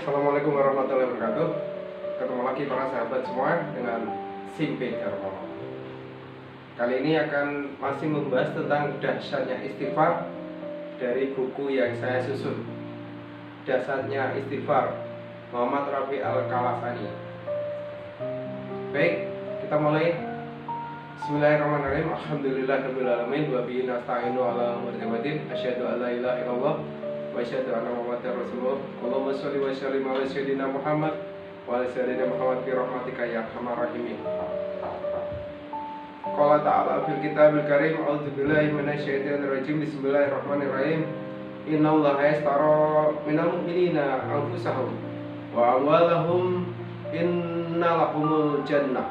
Assalamualaikum warahmatullahi wabarakatuh. Ketemu lagi para sahabat semua dengan Simpe Darmono. Kali ini akan masih membahas tentang dahsyatnya istighfar dari buku yang saya susun. Dahsyatnya istighfar, Muhammad Rafi Al-Kalasani. Baik, kita mulai. Bismillahirrahmanirrahim. Alhamdulillahirrahmanirrahim. Wa bihi nasta'inu ala umuri din. Asyhadu an la ilaha illallah wa asyhadu anna Muhammadar Rasulullah. Allahumma shalli wa sallim ala sayyidina Muhammad wa ala sayyidina Muhammad bi rahmatika ya arhamar rahimin. Qala ta'ala fil kitabil karim, a'udzu billahi minasyaitonir rajim. Bismillahirrahmanirrahim. Innallaha yashtara minal mu'minina anfusahum wa amwalahum innalahumul jannah.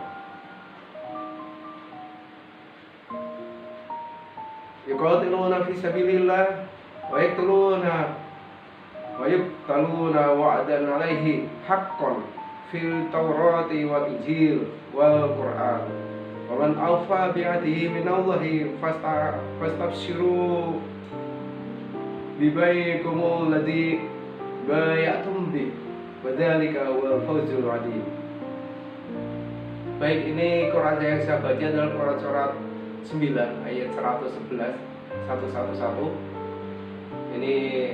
Yuqatiluna fi sabilillah wa yaqtuluna wa yuqtaluna wa'dan 'alaihi haqqan fil Taurati wal Injil wal Qur'an. Wa man awfa bi'ahdihi minallahi fastabshiru bibaikumul ladzi bay'atum bi wa dzalika wal fawzul 'adzim. Baik, ini Quran yang saya baca adalah Quran surat 9 ayat 111 111. Ini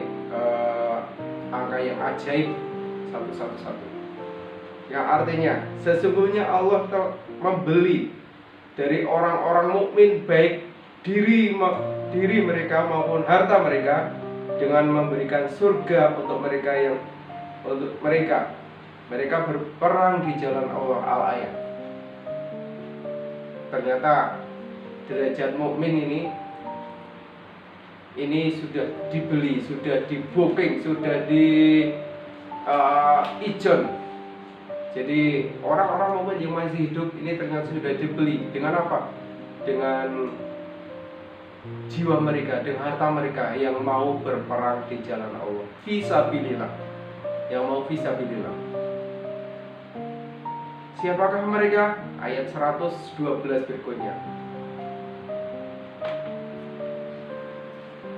angka yang ajaib 111. Yang artinya sesungguhnya Allah telah membeli dari orang-orang mukmin baik diri mereka maupun harta mereka dengan memberikan surga untuk mereka berperang di jalan Allah. Al-ayat. Ternyata derajat mukmin ini sudah dibeli, sudah di-booking, sudah ijon. Jadi orang-orang mukmin yang masih hidup ini ternyata sudah dibeli dengan apa? Dengan jiwa mereka, dengan harta mereka yang mau berperang di jalan Allah. Fisabilillah. Yang mau fisabilillah. Siapakah mereka? Ayat 112 berikutnya.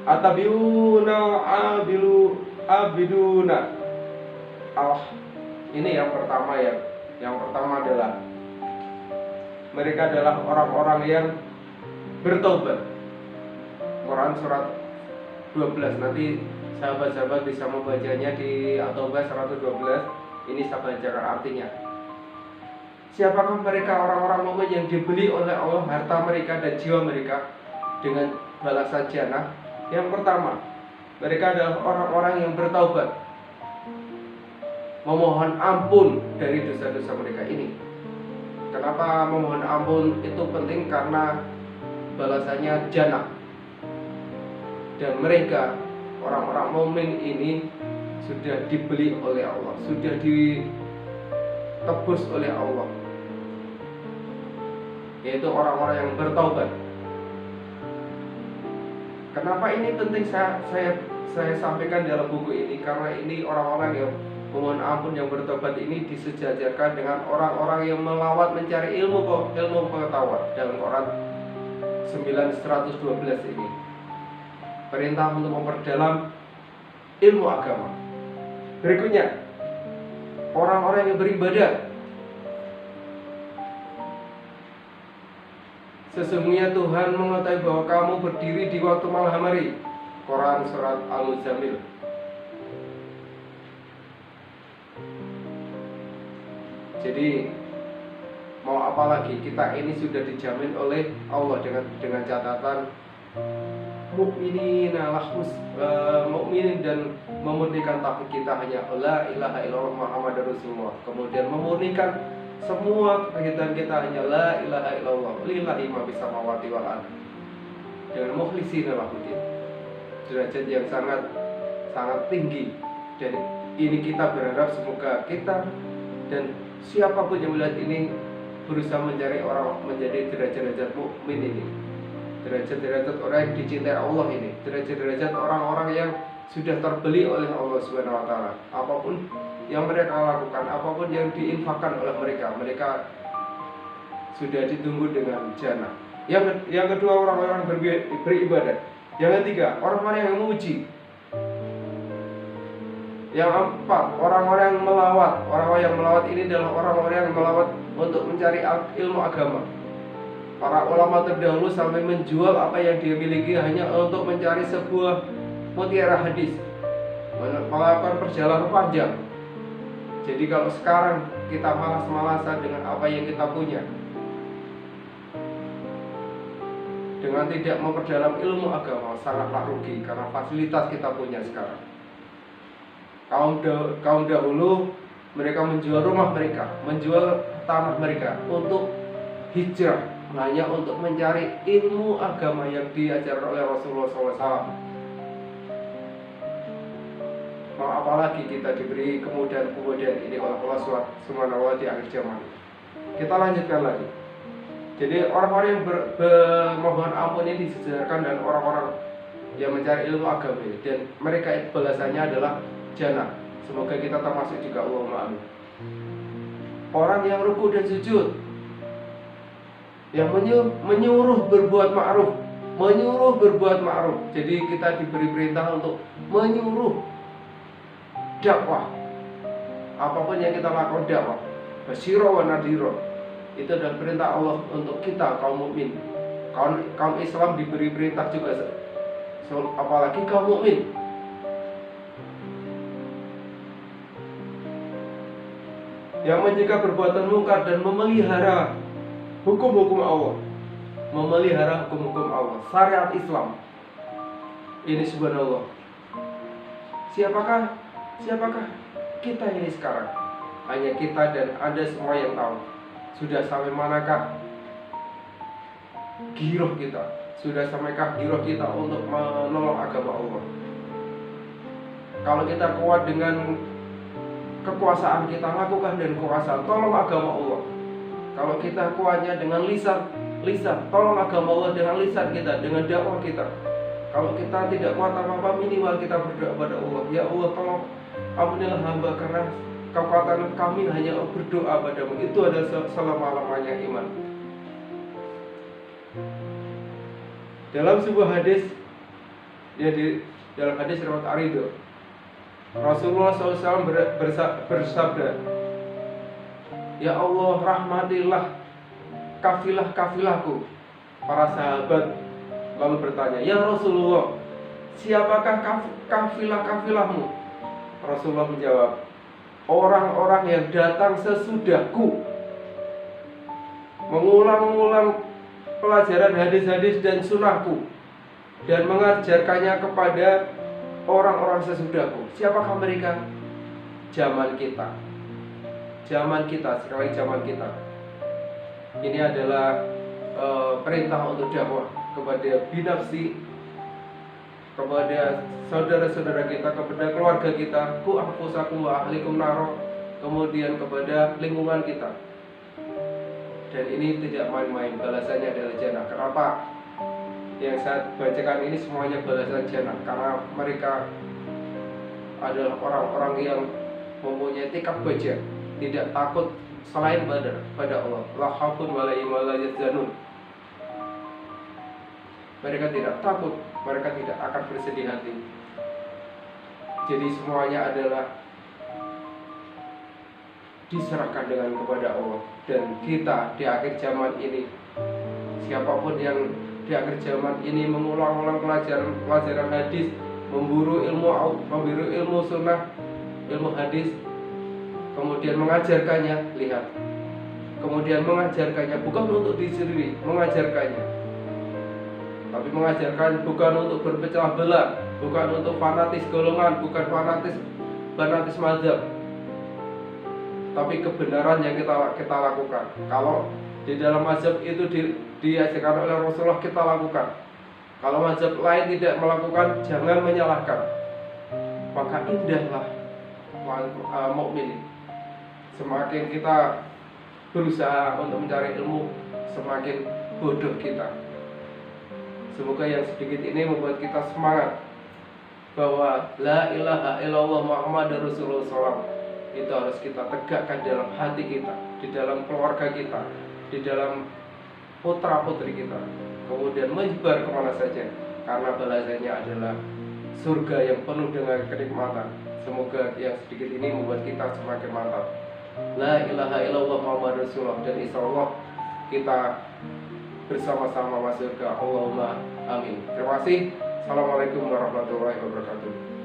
Atabiuna abiduna. Ini yang pertama ya. Yang pertama adalah mereka adalah orang-orang yang bertobat. Quran surat 12. Nanti sahabat-sahabat bisa membacanya di At-Taubah 112. Ini saya bacakan artinya. Siapakah mereka orang-orang mukmin yang dibeli oleh Allah harta mereka dan jiwa mereka dengan balasan jannah? Yang pertama, mereka adalah orang-orang yang bertaubat, memohon ampun dari dosa-dosa mereka ini. Kenapa memohon ampun itu penting? Karena balasannya jannah. Dan mereka, orang-orang mukmin ini sudah dibeli oleh Allah, sudah ditebus oleh Allah, yaitu orang-orang yang bertaubat. Kenapa ini penting saya sampaikan dalam buku ini? Karena ini orang-orang yang memohon ampun yang bertobat ini disejajarkan dengan orang-orang yang melawat mencari ilmu pengetahuan dalam Quran 9:112 ini. Perintah untuk memperdalam ilmu agama. Berikutnya, orang-orang yang beribadah. Sesungguhnya Tuhan mengetahui bahwa kamu berdiri di waktu malam hari. Quran surat Al-Muzammil. Jadi mau apa lagi? Kita ini sudah dijamin oleh Allah dengan catatan mukminin dan memurnikan tauhid kita hanya la ilaha illallah Muhammadar Rasulullah. Kemudian memurnikan semua kegiatan kita hanya la ilaha illallah lillahi ma fis samawati wal ardh. Dengan mukhlishina lahuddin. Derajat yang sangat tinggi. Dan ini kita berharap semoga kita dan siapapun yang melihat ini berusaha mencari orang menjadi derajat-derajat mukmin ini. Derajat-derajat orang yang dicintai Allah ini. Derajat-derajat orang-orang yang sudah terbeli oleh Allah Subhanahu wa taala. Apapun yang mereka lakukan, apapun yang diinfakkan oleh mereka sudah ditunggu dengan jannah. Yang kedua, orang-orang beribadah. Yang ketiga, orang-orang yang memuji. Yang keempat, orang-orang yang melawat. Orang-orang yang melawat ini adalah orang-orang yang melawat untuk mencari ilmu agama. Para ulama terdahulu sampai menjual apa yang dia miliki hanya untuk mencari sebuah mutiara hadis, melakukan perjalanan panjang. Jadi kalau sekarang kita malas-malasan dengan apa yang kita punya, dengan tidak memperdalam ilmu agama, sangatlah rugi karena fasilitas kita punya sekarang. Kaum dahulu mereka menjual rumah mereka, menjual tanah mereka untuk hijrah, hanya untuk mencari ilmu agama yang diajarkan oleh Rasulullah SAW. Mau apalagi kita diberi kemudahan ini oleh Allah SWT di akhir zaman. Kita lanjutkan lagi. Jadi orang-orang yang memohon ampun ini disejarkan dan orang-orang yang mencari ilmu agama ini, dan mereka balasannya adalah jannah. Semoga kita termasuk juga, Allahumma amin. Orang yang ruku dan sujud, yang menyuruh berbuat ma'ruf. Jadi kita diberi perintah untuk menyuruh dakwah. Apapun yang kita lakukan dakwah, basyira wa nadhira. Itu adalah perintah Allah untuk kita kaum mukmin. Kaum Islam diberi perintah juga, apalagi kaum mukmin. Yang mencegah perbuatan mungkar dan memelihara hukum-hukum Allah. Memelihara hukum-hukum Allah, syariat Islam. Ini subhanallah. Siapakah kita ini sekarang? Hanya kita dan Anda semua yang tahu. Sudah sampai manakah giroh kita? Sudah sampaikah giroh kita untuk menolong agama Allah? Kalau kita kuat dengan kekuasaan kita, lakukan dengan kekuasaan, tolong agama Allah. Kalau kita kuatnya dengan lisan, tolong agama Allah dengan lisan kita, dengan dakwah kita. Kalau kita tidak kuat apa-apa, minimal kita berdoa pada Allah. Ya Allah, tolong ampunilah hamba karena kekuatan kami hanya berdoa padamu. Itu adalah selama-lamanya iman. Dalam sebuah hadis, dalam hadis riwayat Ar-Ridho, Rasulullah SAW bersabda, ya Allah, rahmatilah kafilah-kafilahku. Para sahabat lalu bertanya, ya Rasulullah, siapakah kafilah-kafilahmu? Rasulullah menjawab, orang-orang yang datang sesudahku, mengulang-ulang pelajaran hadis-hadis dan sunnahku, dan mengajarkannya kepada orang-orang sesudahku. Siapakah mereka? Zaman kita, sekali zaman kita. Ini adalah perintah untuk dakwah kepada binafsi, kepada saudara-saudara kita, kepada keluarga kita, ku anfusakum wa ahlikum naro, kemudian kepada lingkungan kita. Dan ini tidak main-main, balasannya adalah jannah. Kenapa? Yang saya bacakan ini semuanya balasan jannah, karena mereka adalah orang-orang yang mempunyai tikar baja, tidak takut selain pada Allah. La khaufun wa la yahzanun. Mereka tidak takut, mereka tidak akan bersedih hati. Jadi semuanya adalah diserahkan dengan kepada Allah. Dan kita di akhir zaman ini, siapapun yang di akhir zaman ini mengulang-ulang pelajaran hadis, memburu ilmu sunnah, ilmu hadis, kemudian mengajarkannya, lihat, kemudian mengajarkannya bukan untuk diri sendiri, mengajarkannya, tapi mengajarkan bukan untuk berpecah belah, bukan untuk fanatis golongan, bukan fanatis mazhab, tapi kebenaran yang kita lakukan. Kalau di dalam mazhab itu diajarkan oleh Rasulullah, kita lakukan. Kalau mazhab lain tidak melakukan, jangan menyalahkan. Maka indahlah mukmin. Semakin kita berusaha untuk mencari ilmu, semakin bodoh kita. Semoga yang sedikit ini membuat kita semangat bahwa la ilaha illallah Muhammadur Rasulullah SAW itu harus kita tegakkan dalam hati kita, di dalam keluarga kita, di dalam putra-putri kita, kemudian menyebar kemana saja, karena balasannya adalah surga yang penuh dengan kenikmatan. Semoga yang sedikit ini membuat kita semakin mantap. La ilaha illallah Muhammad Rasulullah, dan insya Allah kita bersama-sama masuk ke Allahumma amin. Terima kasih. Assalamualaikum warahmatullahi wabarakatuh.